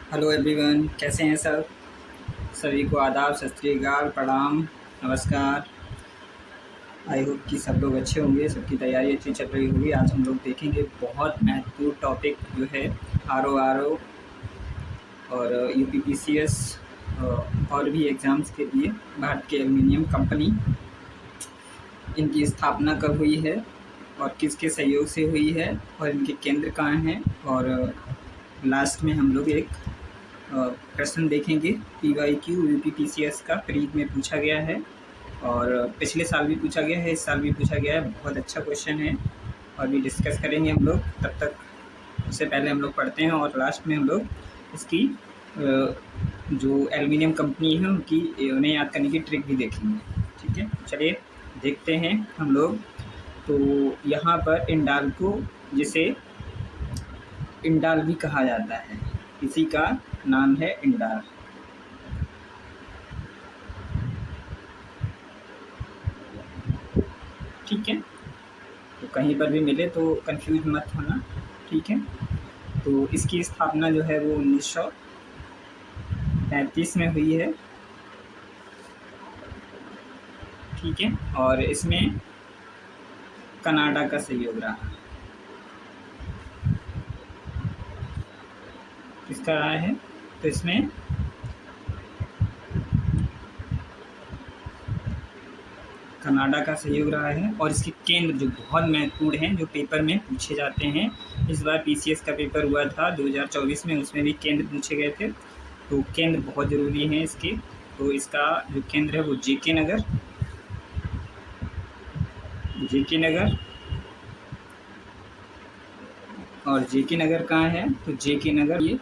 Hello everyone, कैसे हैं सब। सभी को आदाब, सत श्री अकाल, प्रणाम, नमस्कार। आई होप कि सब लोग अच्छे होंगे, सबकी तैयारी अच्छी चल रही होगी। आज हम लोग देखेंगे बहुत महत्वपूर्ण टॉपिक जो है आर ओ और U P P C S और भी एग्ज़ाम्स के लिए भारत की एल्युमिनियम कंपनी, इनकी स्थापना कब हुई है और किसके सहयोग से हुई है और इनके केंद्र कहाँ हैं। और लास्ट में हम लोग एक प्रश्न देखेंगे PYQ UPPCS का प्रीलिम में पूछा गया है और पिछले साल भी पूछा गया है, इस साल भी पूछा गया है। बहुत अच्छा क्वेश्चन है और भी डिस्कस करेंगे हम लोग। तब तक उससे पहले हम लोग पढ़ते हैं और लास्ट में हम लोग इसकी जो एल्युमिनियम कंपनी है उनकी उन्हें याद करने की ट्रिक भी देखेंगे। ठीक है, चलिए देखते हैं हम लोग। तो यहाँ पर इंडाल्को, जिसे इंडाल भी कहा जाता है, इसी का नाम है इंडाल। ठीक है, तो कहीं पर भी मिले तो कंफ्यूज मत होना। ठीक है, तो इसकी स्थापना जो है वो 1935 में हुई है। ठीक है, और इसमें कनाडा का सहयोग रहा। किसका रहा है? तो इसमें कनाडा का सहयोग रहा है। और इसके केंद्र जो बहुत महत्वपूर्ण हैं, जो पेपर में पूछे जाते हैं, इस बार PCS का पेपर हुआ था 2024 में, उसमें भी केंद्र पूछे गए थे। तो केंद्र बहुत ज़रूरी हैं इसके। तो इसका जो केंद्र है वो JK नगर, JK नगर। और JK नगर कहाँ है? तो JK नगर ये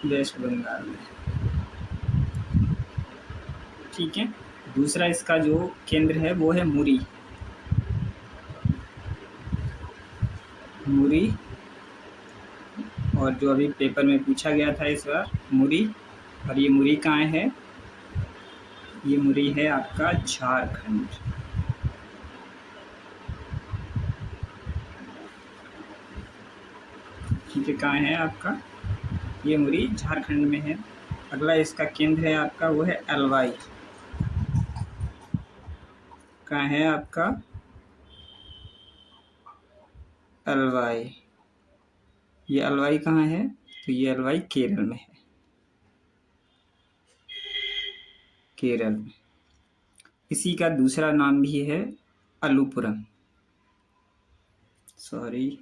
वेस्ट बंगाल में। ठीक है, दूसरा इसका जो केंद्र है वो है मुरी। मुरी, और जो अभी पेपर में पूछा गया था इस बार, मुरी। और ये मुरी कहाँ है? ये मुरी है आपका झारखंड। ठीक है, कहाँ है आपका? ये मुरी झारखंड में है। अगला इसका केंद्र है आपका, वो है अलवाई। कहाँ है आपका? अलवाई। ये अलवाई कहाँ है? तो ये अलवाई केरल में है, केरल में। इसी का दूसरा नाम भी है अलुपुरम। सॉरी,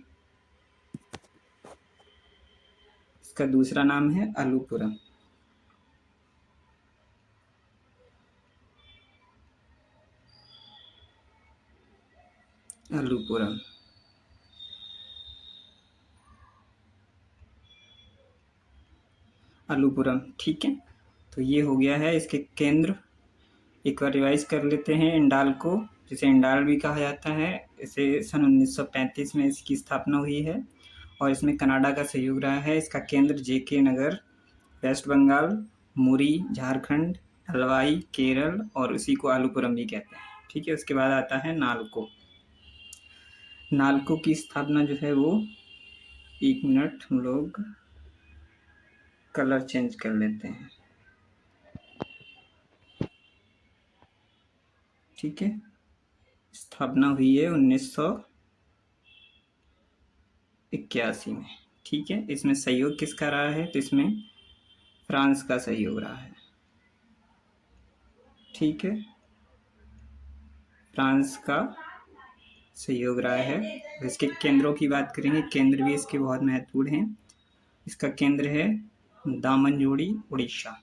इसका दूसरा नाम है अलुपुरम। अलुपुरम। अलुपुरम। ठीक है, तो ये हो गया है इसके केंद्र। एक बार रिवाइज कर लेते हैं इंडाल को, जिसे इंडाल भी कहा जाता है। इसे सन 1935 में इसकी स्थापना हुई है और इसमें कनाडा का सहयोग रहा है। इसका केंद्र JK नगर, वेस्ट बंगाल, मुरी झारखंड, हलवाई केरल, और उसी को आलूपुरम भी कहते हैं। ठीक है, उसके बाद आता है नालको। नालको की स्थापना जो है वो, एक मिनट हम लोग कलर चेंज कर लेते हैं। ठीक है, स्थापना हुई है 1981 में। ठीक है, इसमें सहयोग किसका रहा है? तो इसमें फ्रांस का सहयोग रहा है। ठीक है, फ्रांस का सहयोग रहा है। इसके केंद्रों की बात करेंगे, केंद्र भी इसके बहुत महत्वपूर्ण हैं। इसका केंद्र है दामनजोड़ी, उड़ीसा।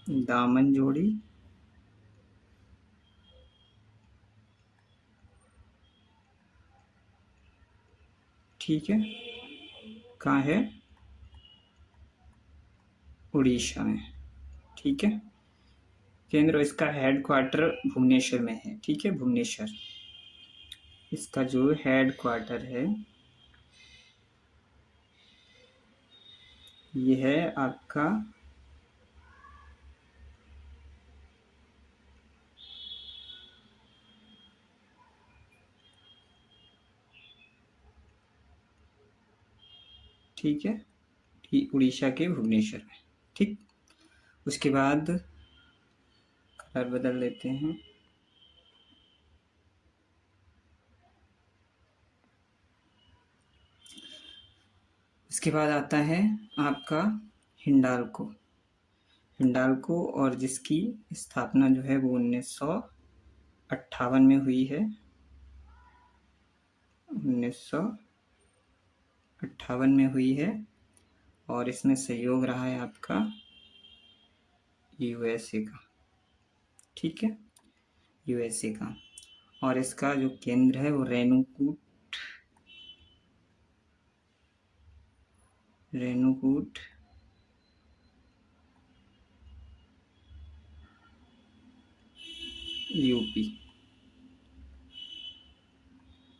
दामनजोड़ी, ठीक है, कहाँ है? उड़ीसा में। ठीक है, केंद्र, इसका हेड क्वार्टर भुवनेश्वर में है। ठीक है, भुवनेश्वर इसका जो हेड क्वार्टर है, ये है आपका ठीक है, उड़ीसा के भुवनेश्वर में। ठीक, उसके बाद कलर बदल लेते हैं। इसके बाद आता है आपका हिंडाल्को। हिंडाल्को और जिसकी स्थापना जो है वो 1958 में हुई है। 1958 में हुई है और इसमें सहयोग रहा है आपका यूएसए का। ठीक है, यूएसए का। और इसका जो केंद्र है वो रेणुकूट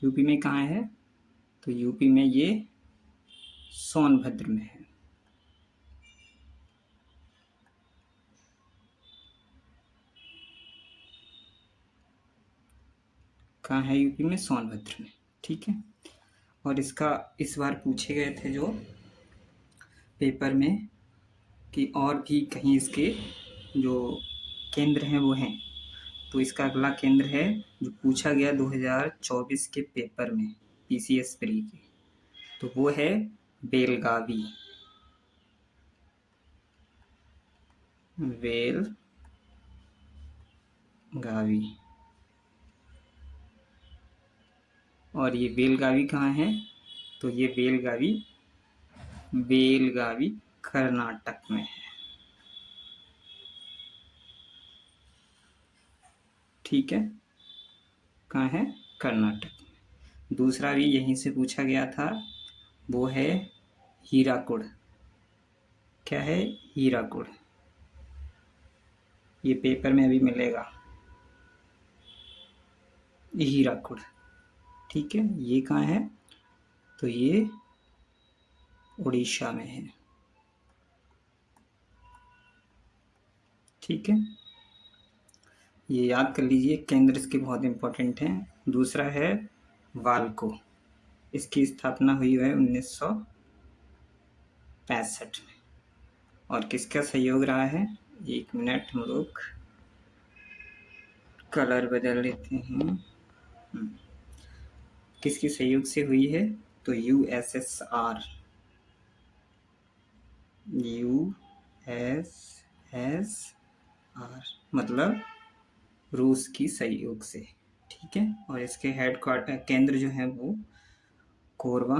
यूपी में कहाँ है? तो यूपी में ये सोनभद्र में है। कहाँ है? यूपी में सोनभद्र में। ठीक है, और इसका इस बार पूछे गए थे जो पेपर में कि और भी कहीं इसके जो केंद्र हैं वो हैं, तो इसका अगला केंद्र है जो पूछा गया 2024 के पेपर में पीसीएस प्री के, तो वो है बेलगावी। और ये बेलगावी कहाँ है? तो ये बेलगावी कर्नाटक में है। ठीक है, कहाँ है? कर्नाटक में। दूसरा भी यहीं से पूछा गया था, वो है हीराकुड। क्या है? हीराकुड। ये पेपर में अभी मिलेगा, हीराकुड। ठीक है, ये कहाँ है? तो ये उड़ीसा में है। ठीक है, ये याद कर लीजिए, केंद्र इसके बहुत इंपॉर्टेंट हैं। दूसरा है वाल्को, इसकी स्थापना हुई है 1965 में। और किसका सहयोग रहा है? एक मिनट, हम लोग कलर बदल लेते हैं। किसके सहयोग से हुई है? तो यूएसएसआर मतलब रूस की सहयोग से। ठीक है, और इसके हेडक्वार्टर केंद्र जो है वो कोरबा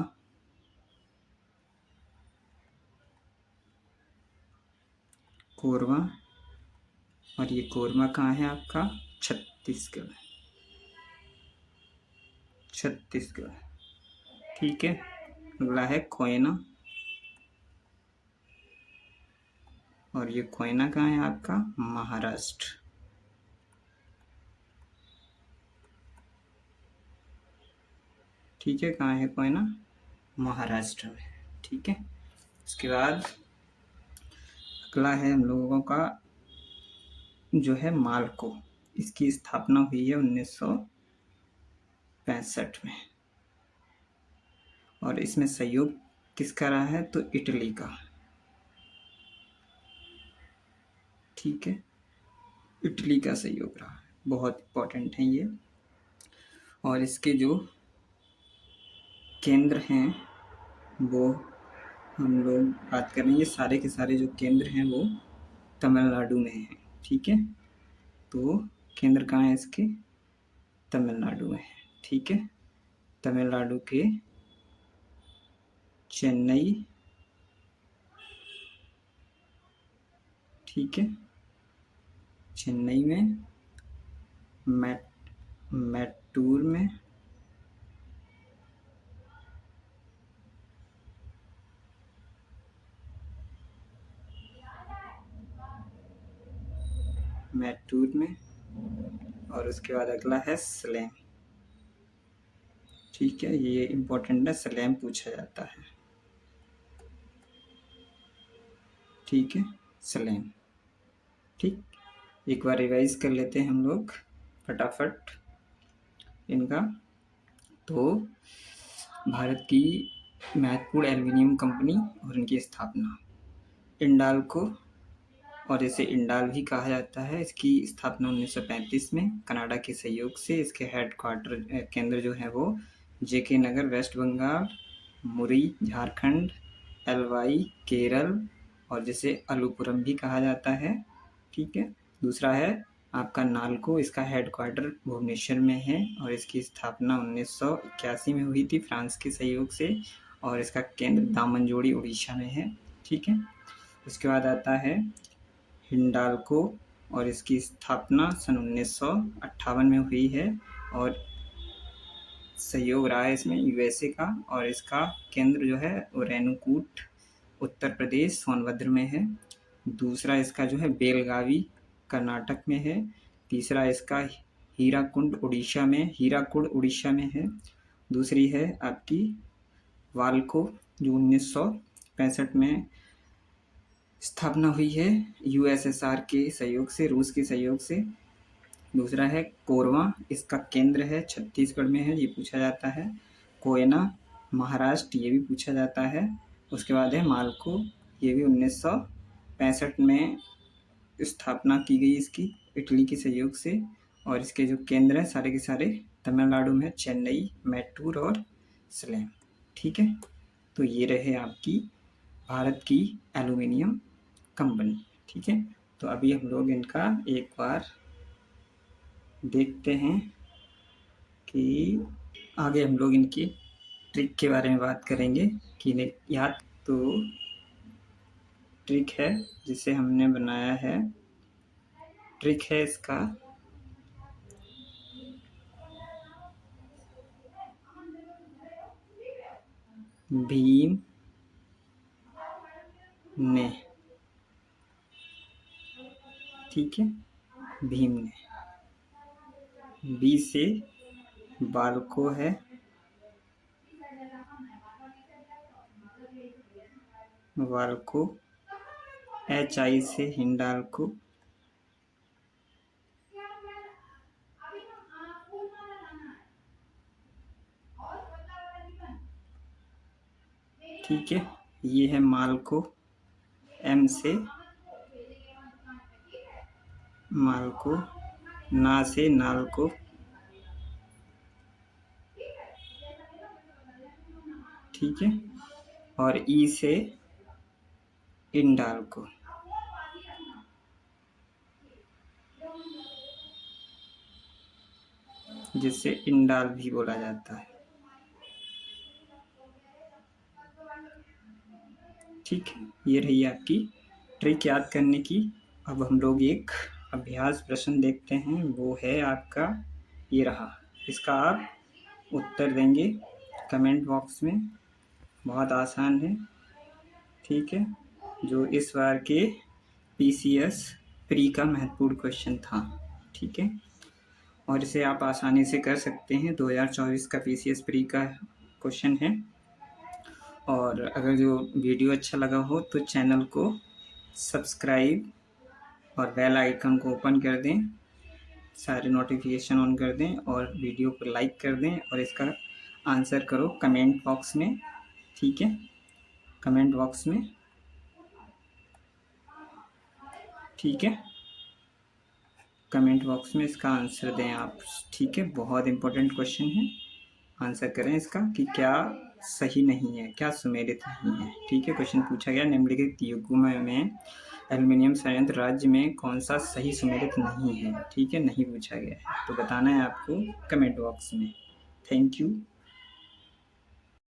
और ये कोरबा कहाँ है आपका? छत्तीसगढ़। ठीक है, अगला है कोयना, और ये कोयना कहाँ है आपका? महाराष्ट्र। ठीक है, कहाँ है कोयना? महाराष्ट्र में। ठीक है, उसके बाद अगला है हम लोगों का जो है मालको। इसकी स्थापना हुई है 1965 में, और इसमें सहयोग किसका रहा है? तो इटली का। ठीक है, इटली का सहयोग रहा है, बहुत इंपॉर्टेंट है ये। और इसके जो केंद्र हैं वो हम लोग बात कर रहे हैं, ये सारे के सारे जो केंद्र हैं वो तमिलनाडु में हैं। ठीक है, तो केंद्र कहाँ है इसके? तमिलनाडु में है। ठीक है, तमिलनाडु के चेन्नई। ठीक है, चेन्नई में, मैट्टूर में, और उसके बाद अगला है सलेम। ठीक है, ये इम्पोर्टेंट है, सलेम पूछा जाता है। ठीक है, सलेम। ठीक, एक बार रिवाइज कर लेते हैं हम लोग फटाफट इनका। तो भारत की महत्वपूर्ण एल्युमिनियम कंपनी और इनकी स्थापना। इंडाल्को और इसे इंडाल भी कहा जाता है। इसकी स्थापना 1935 में कनाडा के सहयोग से। इसके हेडक्वार्टर केंद्र जो है वो जेके नगर वेस्ट बंगाल, मुरी झारखंड, एलवाई केरल और जिसे अलुपुरम भी कहा जाता है। ठीक है। दूसरा है आपका नालको, इसका हेडक्वार्टर भुवनेश्वर में है और इसकी स्थापना 1981 में हुई थी फ्रांस के सहयोग से और इसका केंद्र दामनजोड़ी उड़ीसा में है। ठीक है। उसके बाद आता है हिंडाल्को और इसकी स्थापना सन 1958 में हुई है और सहयोग रहा है इसमें यूएसए का और इसका केंद्र जो है वो रेणुकूट उत्तर प्रदेश सोनभद्र में है। दूसरा इसका जो है बेलगावी कर्नाटक में है। तीसरा इसका हीराकुंड उड़ीसा में है। दूसरी है आपकी वाल्को जो 1965 में स्थापना हुई है यूएसएसआर के सहयोग से, रूस के सहयोग से। दूसरा है कोरवा, इसका केंद्र है छत्तीसगढ़ में है, ये पूछा जाता है। कोयना महाराष्ट्र, ये भी पूछा जाता है। उसके बाद है मालको, ये भी 1965 में स्थापना की गई इसकी इटली के सहयोग से और इसके जो केंद्र हैं सारे के सारे तमिलनाडु में, चेन्नई, मैटूर और सलेम। ठीक है। तो ये रहे आपकी भारत की एल्युमिनियम कंपनी। ठीक है। तो अभी हम लोग इनका एक बार देखते हैं कि आगे हम लोग इनकी ट्रिक के बारे में बात करेंगे कि इन्हें याद। तो ट्रिक है जिसे हमने बनाया है, ट्रिक है इसका भीम ने। ठीक है। भीम ने, बी से बालको है, वाल्को, एच आई से हिंडाल्को, ठीक है। ये है मालको, एम से मालको, ना से नालको, ठीक है। और ई से इंडाल्को, जिसे इंडाल भी बोला जाता है। ठीक है। ये रही आपकी ट्रिक याद करने की। अब हम लोग एक अभ्यास प्रश्न देखते हैं, वो है आपका ये रहा। इसका आप उत्तर देंगे कमेंट बॉक्स में, बहुत आसान है। ठीक है। जो इस बार के पीसीएस प्री का महत्वपूर्ण क्वेश्चन था। ठीक है। और इसे आप आसानी से कर सकते हैं, 2024 का पीसीएस प्री का क्वेश्चन है। और अगर जो वीडियो अच्छा लगा हो तो चैनल को सब्सक्राइब और बेल आइकन को ओपन कर दें, सारे नोटिफिकेशन ऑन कर दें और वीडियो को लाइक कर दें और इसका आंसर करो कमेंट बॉक्स में। ठीक है। कमेंट बॉक्स में। ठीक है। कमेंट बॉक्स में इसका आंसर दें आप। ठीक है। बहुत इंपॉर्टेंट क्वेश्चन है, आंसर करें इसका कि क्या सही नहीं है, क्या सुमेलित नहीं है। ठीक है। क्वेश्चन पूछा गया निम्नलिखित युग्मों में एल्युमिनियम संयंत्र राज्य में कौन सा सही सुमेलित नहीं है। ठीक है। नहीं पूछा गया है तो बताना है आपको कमेंट बॉक्स में। Thank you.